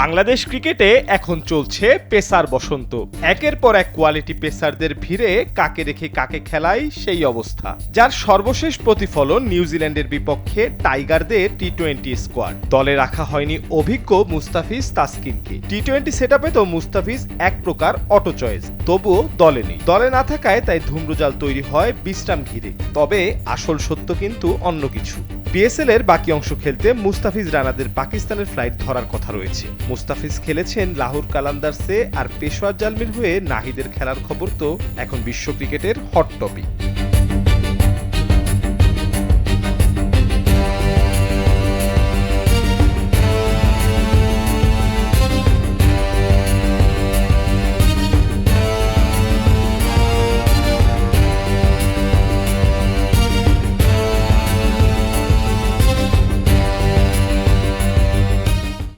বাংলাদেশ ক্রিকেটে এখন চলছে পেসার বসন্ত। একের পর এক কোয়ালিটি পেসারদের ভিড়ে কাকে রেখে কাকে খেলায় সেই অবস্থা, যার সর্বশেষ প্রতিফলন নিউজিল্যান্ডের বিপক্ষে টাইগারদের টি-20 স্কোয়াড। দলে রাখা হয়নি অভিজ্ঞ মুস্তাফিজ তাসকিনকে। টি-20 সেটআপে তো মুস্তাফিজ এক প্রকার অটো চয়েস, তবুও দলে নেই। দলে না থাকায় তাই ধূম্রজাল তৈরি হয় বিশ্রাম ঘিরে। তবে আসল সত্য কিন্তু অন্য কিছু। পিএসএল এর বাকি অংশ খেলতে মুস্তাফিজ রানাদের পাকিস্তানের ফ্লাইট ধরার কথা রয়েছে। মুস্তাফিজ খেলেছেন লাহোর কালান্দার্সে, আর পেশোয়ার জালমির হয়ে নাহিদের খেলার খবর তো এখন বিশ্ব ক্রিকেটের হট টপিক।